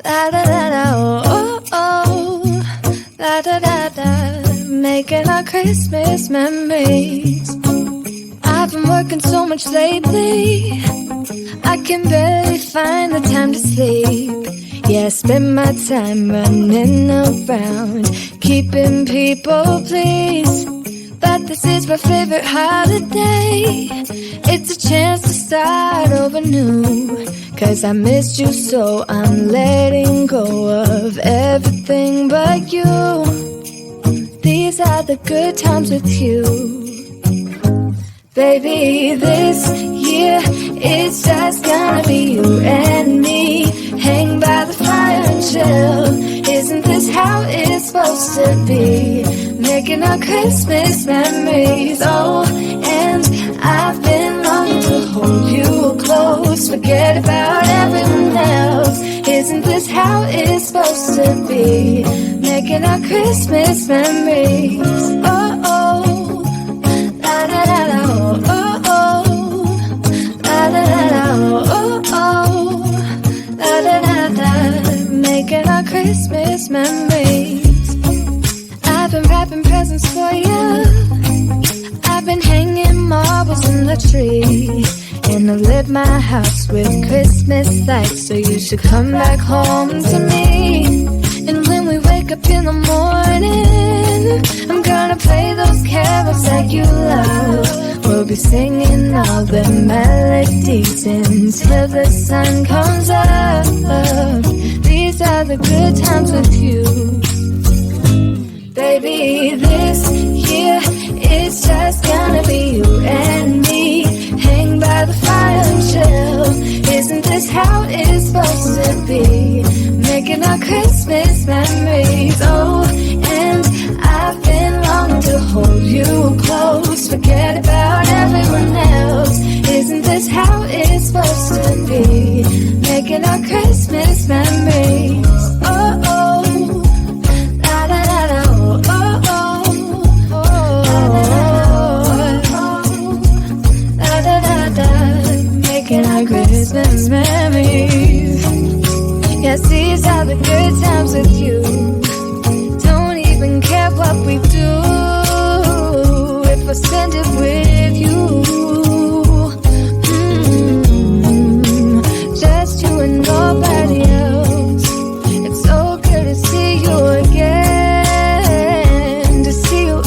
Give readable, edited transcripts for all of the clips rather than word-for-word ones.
La da da da, oh oh oh. La da da da, making our Christmas memories. I've been working so much lately, I can barely find the time to sleep. Yeah, I spend my time running around, keeping people pleased. But this is my favorite holiday. It's a chance to start over new. 'Cause I missed you, so I'm letting go of everything but you. These are the good times with you. Baby, this year it's just gonna be you and me. Hang by the fire and chill. Isn't this how it's supposed to be? Making our Christmas memories. Oh, and I've been longing to hold you close. Forget about everyone else. Isn't this how it's supposed to be? Making our Christmas memories. Oh, oh. La da da da, oh, oh. La da da da, oh, oh. La da da da, making our Christmas memories. I've been wrapping presents for you. I've been hanging marbles in the tree. And I lit my house with Christmas lights. So you should come back home to me. And when we wake up in the morning, I'm gonna play those carols that you love. We'll be singing all the melodies until the sun comes up. These are the good times with you. Baby, this year it's just gonna be you and me. Hang by the fire and chill. Isn't this how it's supposed to be? Making our Christmas memories. Oh, and I've been longing to hold you close. Forget about everyone else. Isn't this how it's supposed to be? Making our Christmas memories. Oh, oh. La da da da, oh, oh, oh. La da da da, making our Christmas memories. Yes, these are the good times with you. Don't even care what we do if I spend it with you. Just you and nobody else. It's so good to see you again. To see you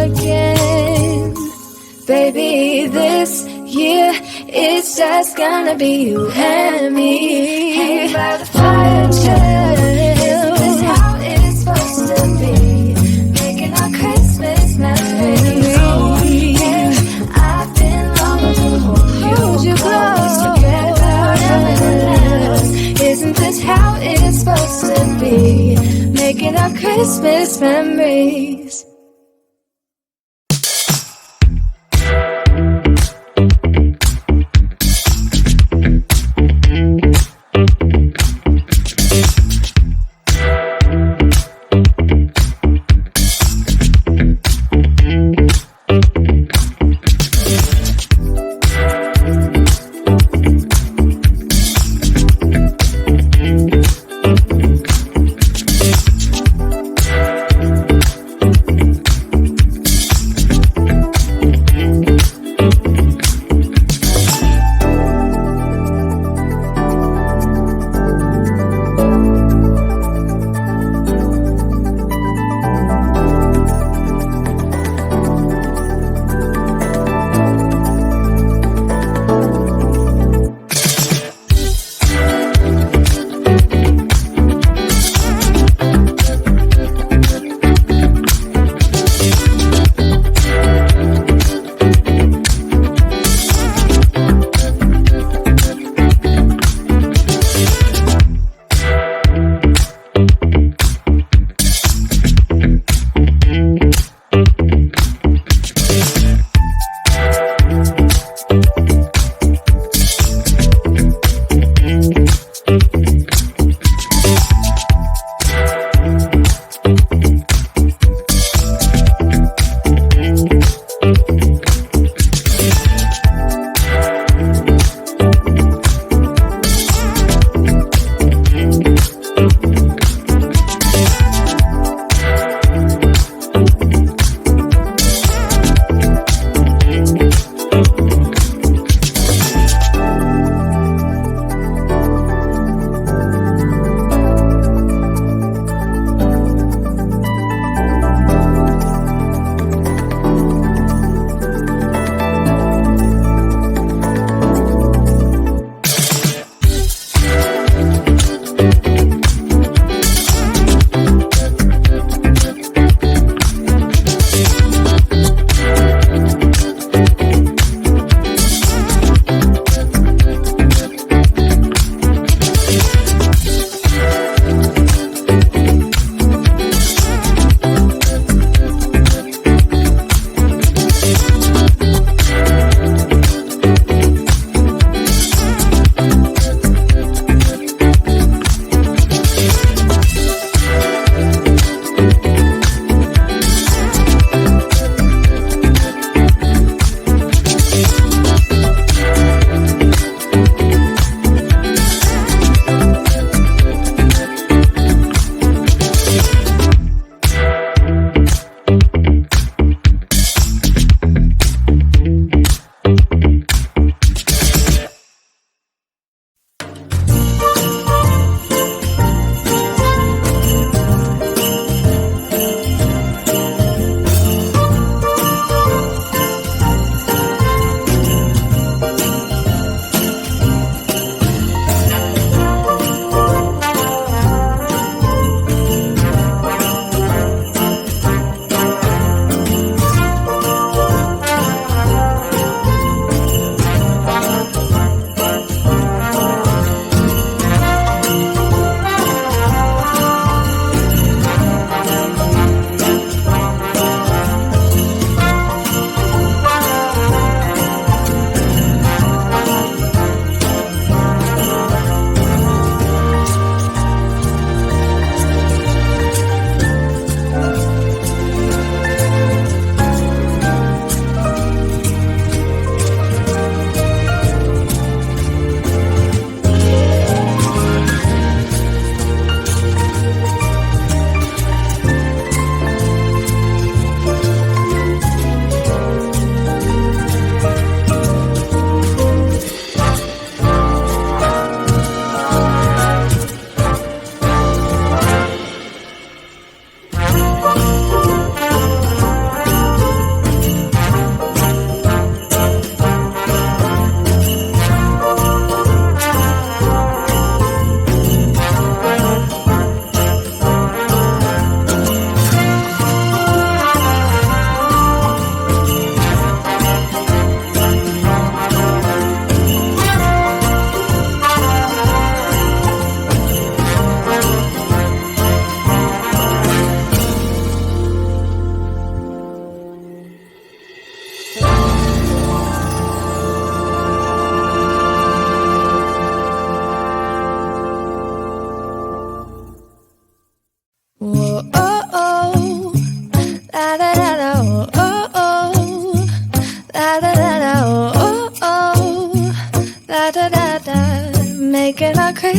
again. Baby, this year it's just gonna be you and me. Hang by the fire and chill. Isn't this how it's supposed to be? Making our Christmas memories. Oh, yeah. I've been longing to hold you close. Forget about everyone else. Isn't this how it's supposed to be? Making our Christmas memories.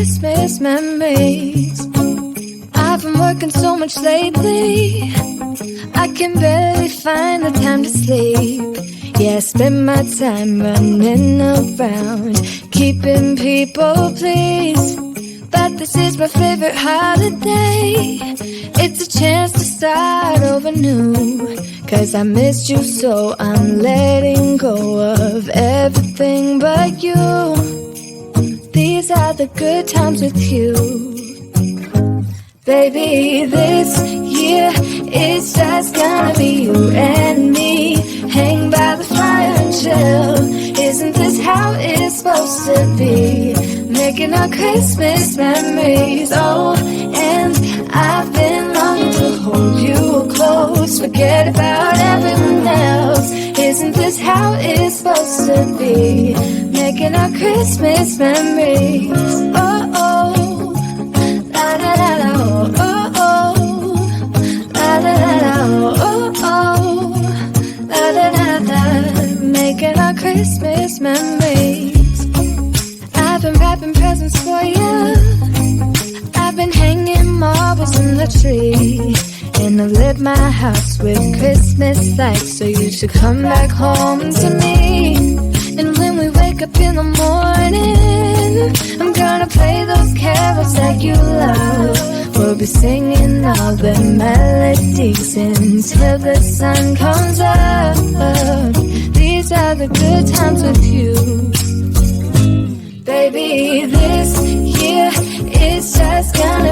Christmas memories. I've been working so much lately, I can barely find the time to sleep. Yeah, I spend my time running around, keeping people pleased. But this is my favorite holiday. It's a chance to start over new. 'Cause I missed you, so I'm letting go of everything but you. These are the good times with you. Baby, this year it's just gonna be you and me. Hang by the fire and chill. Isn't this how it's supposed to be? Making our Christmas memories. Oh, and I've been longing to hold you close. Forget about everyone else. Isn't this how it's supposed to be? Making our Christmas memories. Oh, oh, la la la la, oh, oh, la la la la, oh, oh, la la la la. Making our Christmas memories. I've been wrapping presents for you. I've been hanging marbles in the tree. And I've lit my house with Christmas lights. So you should come back home to me. And when we wake up in the morning, I'm gonna play those carols that you love. We'll be singing all the melodies until the sun comes up. These are the good times with you. Baby, this year it's just gonna